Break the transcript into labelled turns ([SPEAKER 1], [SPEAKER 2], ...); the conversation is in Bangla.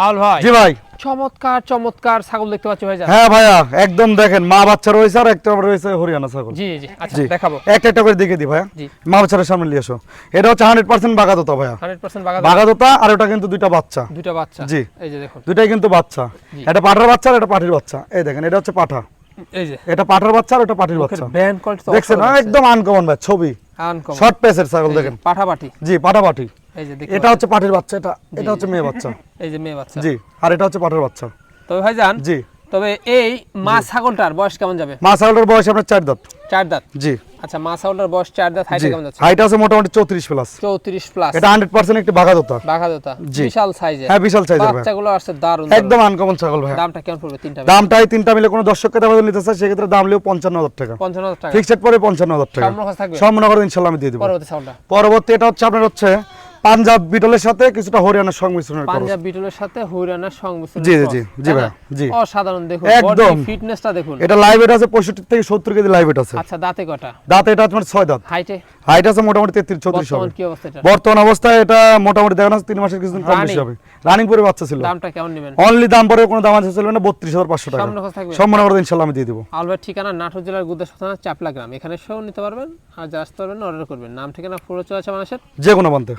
[SPEAKER 1] আল ভাই
[SPEAKER 2] জি ভাই
[SPEAKER 1] চমৎকার চমৎকার ছাগল দেখতে পাচ্ছি ভাই।
[SPEAKER 2] হ্যাঁ ভাইয়া একদম দেখেন মা বাচ্চা রয়েছে আর একটা রয়েছে হরিয়ানা ছাগল।
[SPEAKER 1] জি জি আচ্ছা
[SPEAKER 2] জি
[SPEAKER 1] দেখাবো
[SPEAKER 2] একটা একটা করে দেখে দিই ভাইয়া।
[SPEAKER 1] জি
[SPEAKER 2] মা বাচ্চার সামনে নিয়ে এসো। এটা হচ্ছে 100% বাগাদোতা ভাইয়া।
[SPEAKER 1] 100%
[SPEAKER 2] বাগাদোতা আর ওটা কিন্তু দুইটা বাচ্চা।
[SPEAKER 1] দুইটা বাচ্চা
[SPEAKER 2] জি
[SPEAKER 1] এই যে দেখুন
[SPEAKER 2] দুইটাই কিন্তু বাচ্চা।
[SPEAKER 1] জি।
[SPEAKER 2] এটা পাঠার বাচ্চা আর এটা পাঠির বাচ্চা। এই দেখেন এটা হচ্ছে পাঠা,
[SPEAKER 1] এই যে
[SPEAKER 2] এটা পাঠার বাচ্চা আর ওটা পাঠির বাচ্চা।
[SPEAKER 1] ব্যান্ড কোয়ালিটি
[SPEAKER 2] দেখছেন একদম আনকমন ভাই ছবি
[SPEAKER 1] আনকমন
[SPEAKER 2] শর্ট পেসের ছাগল দেখেন।
[SPEAKER 1] পাঠাপাটি
[SPEAKER 2] জি পাঠা পাঠি।
[SPEAKER 1] এই যে দেখুন
[SPEAKER 2] এটা হচ্ছে পাঠির বাচ্চা, এটা হচ্ছে মেয়ে বাচ্চা।
[SPEAKER 1] এই যে মেয়ে বাচ্চা
[SPEAKER 2] জি আর এটা হচ্ছে পাঠার বাচ্চা।
[SPEAKER 1] তবে ভাইজান
[SPEAKER 2] জি
[SPEAKER 1] তবে এই মা ছাগলটার বয়স কেমন যাবে?
[SPEAKER 2] মা ছাগলের বয়স আপনার 4 দাঁত।
[SPEAKER 1] 4 দাঁত।
[SPEAKER 2] জি
[SPEAKER 1] আচ্ছা মা ছাগলটার বয়স 4 দাঁত, হাইট
[SPEAKER 2] জি
[SPEAKER 1] কেমন যাচ্ছে?
[SPEAKER 2] হাইট আছে মোটামুটি 34 প্লাস।
[SPEAKER 1] 34 প্লাস।
[SPEAKER 2] এটা 100% একটি বাগাদোতা।
[SPEAKER 1] বাঘাদোতা
[SPEAKER 2] জি।
[SPEAKER 1] বিশাল সাইজের।
[SPEAKER 2] হ্যাঁ বিশাল সাইজের ভাই।
[SPEAKER 1] বাচ্চাগুলো আসছে দারুণ
[SPEAKER 2] একদম আনকমন ছাগল ভাই।
[SPEAKER 1] দামটা কেমন পড়বে তিনটা?
[SPEAKER 2] দামটাই তিনটা মিলে কোনো দর্শককে দাম নিতে চায় সেক্ষেত্রে দাম লিও 55,000 টাকা।
[SPEAKER 1] 55,000 টাকা
[SPEAKER 2] ফিক্সড পরে 55,000 টাকা।
[SPEAKER 1] সম্মান থাকবে
[SPEAKER 2] সম্মান করে ইনশাআল্লাহ আমি দিয়ে দেব।
[SPEAKER 1] পরবর্তী ছাগলটা
[SPEAKER 2] পরবর্তী এটা হচ্ছে আপনার হচ্ছে পাঞ্জাব বিটলের সাথে কিছুটা হরিয়ানার সংমিশ্রণের খরচ।
[SPEAKER 1] পাঞ্জাব বিটলের সাথে হরিয়ানার সংমিশ্রণ।
[SPEAKER 2] জি জি জি ভাই জি
[SPEAKER 1] অসাধারণ দেখুন
[SPEAKER 2] একদম।
[SPEAKER 1] বডি ফিটনেসটা দেখুন।
[SPEAKER 2] এটা লাইভ ওয়েট আছে 65 থেকে 70 কেজি লাইভ ওয়েট আছে।
[SPEAKER 1] আচ্ছা দাঁতে কয়টা?
[SPEAKER 2] দাঁত এটা আপনার 6 দাঁত।
[SPEAKER 1] হাইটে
[SPEAKER 2] হাইট আছে মোটামুটি 33-34 হবে।
[SPEAKER 1] বর্তমান কি অবস্থা এটা?
[SPEAKER 2] বর্তমান অবস্থায় এটা মোটামুটি দেখেন 3 মাসের কিছুদিন কম বেশি হবে। রানিং পরে বাচ্চা ছিল।
[SPEAKER 1] দামটা কেমন নেবেন?
[SPEAKER 2] অনলি দাম পরে কোনো দাম আছে চলবে না 32,500 টাকা।
[SPEAKER 1] সম্মান থাকবে
[SPEAKER 2] সম্মান করে ইনশাআল্লাহ আমি দিয়ে দেব।
[SPEAKER 1] আলবার ঠিকানা নাটোর জেলার গুদাসপুর থানা চাপলা গ্রাম। এখানে সব নিতে পারবেন আর যারা আসতে পারবেন অর্ডার করবেন। নাম ঠিকানা পুরো চলে আছে মানুষের
[SPEAKER 2] যে কোনো বানতে।